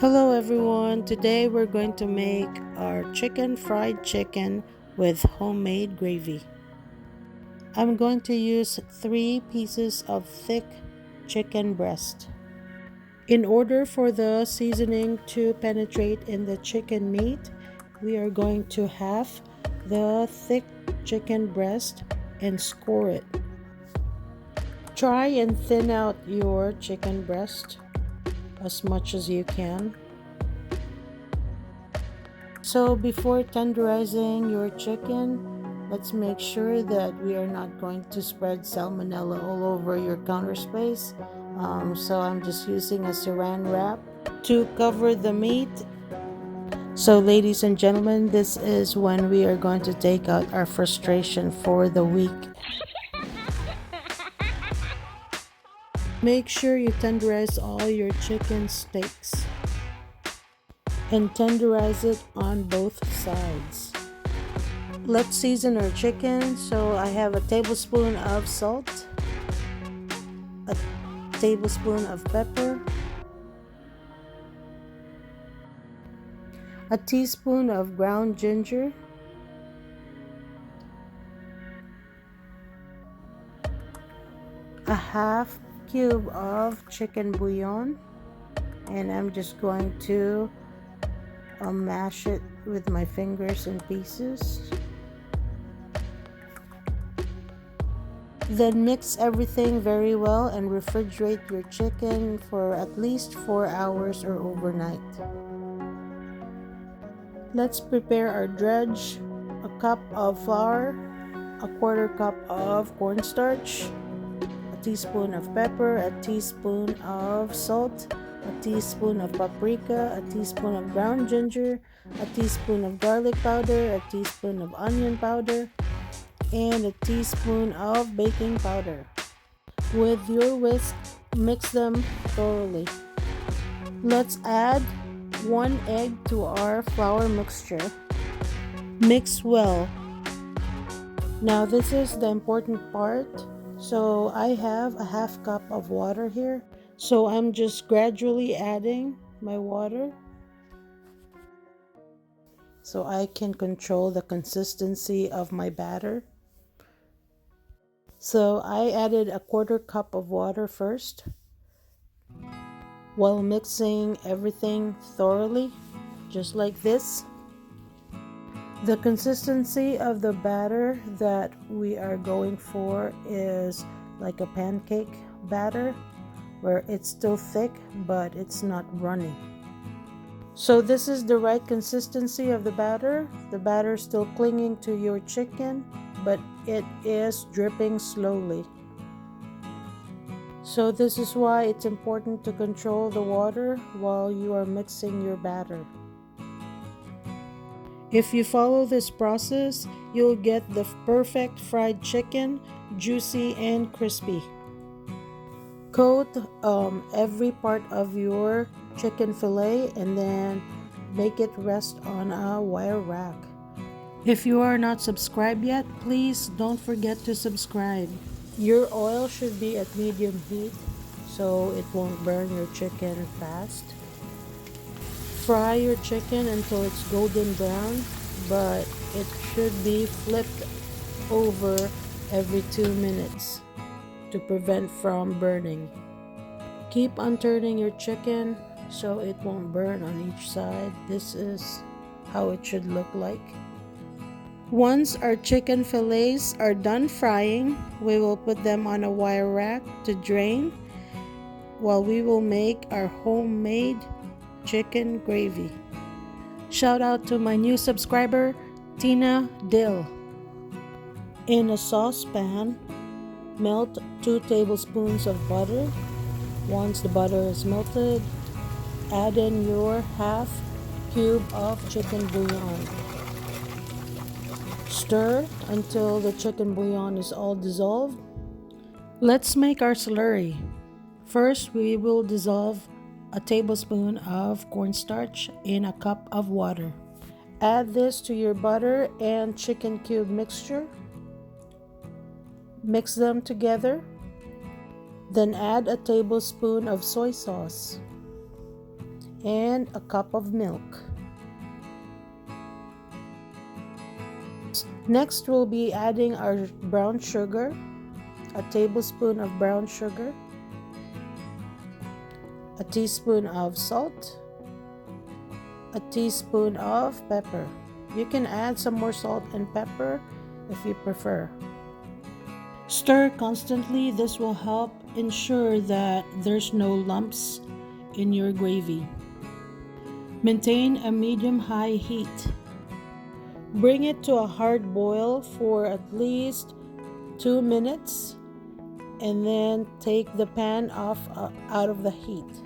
Hello everyone, today we're going to make our fried chicken with homemade gravy. I'm going to use 3 pieces of thick chicken breast. In order for the seasoning to penetrate in the chicken meat, we are going to half the thick chicken breast and score it. Try and thin out your chicken breast as much as you can. So before tenderizing your chicken, let's make sure that we are not going to spread salmonella all over your counter space. So I'm just using a saran wrap to cover the meat. So ladies and gentlemen, this is when we are going to take out our frustration for the week. Make sure you tenderize all your chicken steaks and tenderize it on both sides. Let's season our chicken. So I have a tablespoon of salt, a tablespoon of pepper, a teaspoon of ground ginger, a half cube of chicken bouillon, and I'm just going to mash it with my fingers in pieces. Then mix everything very well and refrigerate your chicken for at least 4 hours or overnight. Let's prepare our dredge. A cup of flour, a quarter cup of cornstarch, a teaspoon of pepper, a teaspoon of salt, a teaspoon of paprika, a teaspoon of ground ginger, a teaspoon of garlic powder, a teaspoon of onion powder, and a teaspoon of baking powder. With your whisk, mix them thoroughly. Let's add 1 egg to our flour mixture. Mix well. Now this is the important part. So I have a half cup of water here. So I'm just gradually adding my water so I can control the consistency of my batter. So I added a quarter cup of water first while mixing everything thoroughly, just like this. The consistency of the batter that we are going for is like a pancake batter, where it's still thick but it's not runny. So this is the right consistency of the batter. The batter is still clinging to your chicken, but it is dripping slowly. So this is why it's important to control the water while you are mixing your batter. If you follow this process, you'll get the perfect fried chicken, juicy and crispy. Coat every part of your chicken fillet and then make it rest on a wire rack. If you are not subscribed yet, please don't forget to subscribe. Your oil should be at medium heat so it won't burn your chicken fast. Fry your chicken until it's golden brown, but it should be flipped over every 2 minutes to prevent from burning. Keep on turning your chicken so it won't burn on each side. This is how it should look like. Once our chicken fillets are done frying, we will put them on a wire rack to drain while we will make our homemade chicken gravy. Shout out to my new subscriber, Tina Dill. In a saucepan, melt 2 tablespoons of butter. Once the butter is melted, add in your half cube of chicken bouillon. Stir until the chicken bouillon is all dissolved. Let's make our slurry. First, we will dissolve a tablespoon of cornstarch in a cup of water. Add this to your butter and chicken cube mixture. Mix them together. Then add a tablespoon of soy sauce. and a cup of milk. Next, we'll be adding our brown sugar, a tablespoon of brown sugar, a teaspoon of salt, a teaspoon of pepper. You can add some more salt and pepper if you prefer. Stir constantly. This will help ensure that there's no lumps in your gravy. Maintain a medium-high heat. Bring it to a hard boil for at least 2 minutes and then take the pan out of the heat.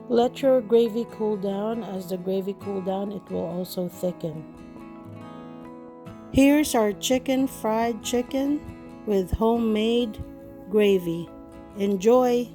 Let your gravy cool down. As the gravy cools down, it will also thicken. Here's our fried chicken with homemade gravy. Enjoy!